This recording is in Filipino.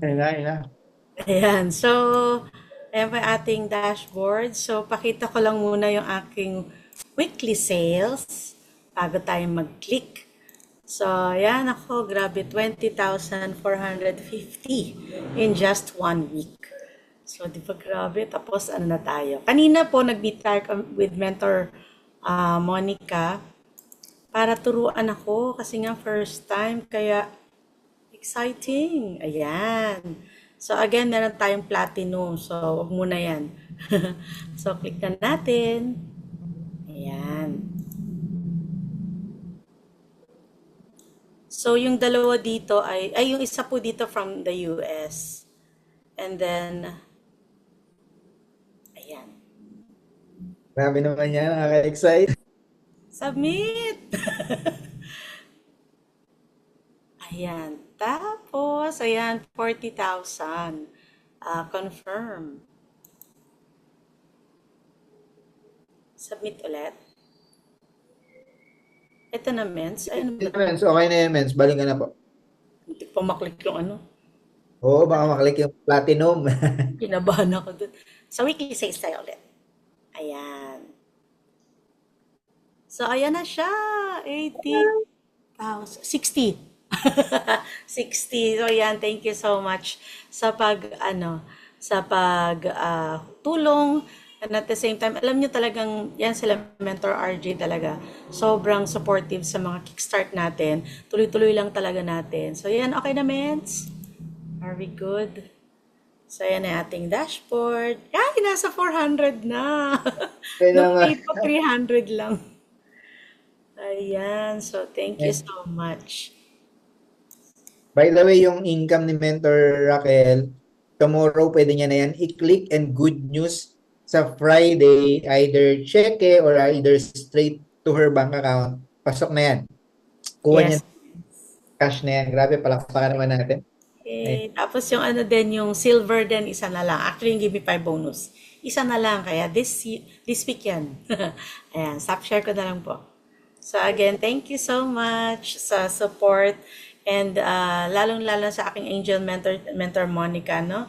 Ayun na, ayun na. Ayan. So, ayan pa yung ating dashboard. So, pakita ko lang muna yung aking weekly sales bago tayo mag-click. So, ayan ako, grabe, 20,450 in just 1 week. So, di ba grabe? Tapos, ano na tayo? Kanina po, nag-meet tayo with mentor Monica para turuan ako kasi nga first time. Kaya, exciting. Ayan. So, again, meron tayong platinum. So, wag muna yan. So, click na natin. Ayan. So, yung dalawa dito ay yung isa po dito from the US. And then, ayan. Grabe naman yan, nakaka-excite. Submit! Ayan. Tapos, ayan, 40,000. Confirm. Submit ulit. Ito na, mens. Ay, ano ba? Mens, okay na yan, Mens. Balik ka na po. Hindi pa maklik yung ano. Oo, baka maklik yung platinum. Kinabahan ako dun. Sa weekly sales tayo ulit. Ayan. So, ayan na siya. 80,000. 60. 60. So, ayan. Thank you so much sa tulong. And at the same time, alam nyo talagang, yan sila Mentor RJ talaga. Sobrang supportive sa mga kickstart natin. Tuloy-tuloy lang talaga natin. So, yan. Okay na, mens? Are we good? So, ayan na ating dashboard. Ay, nasa 400 na. Kaya Nung naman. dito, 300 lang. Ayan. So, thank you Eh, so much. by the way, yung income ni Mentor Raquel, tomorrow pwede niya na yan i-click and good news sa Friday, either cheque or either straight to her bank account. Pasok na yan. Kuha niya Yes. cash na yan. Grabe, palakpakan naman natin. Ay, Okay. Tapos yung ano din, yung silver din, isa na lang. Actually, yung give me 5 bonus. Isa na lang. Kaya this week yan. Ayan. Stop share ko na lang po. So again, thank you so much sa support and lalong-lalo sa aking angel mentor Monica, no?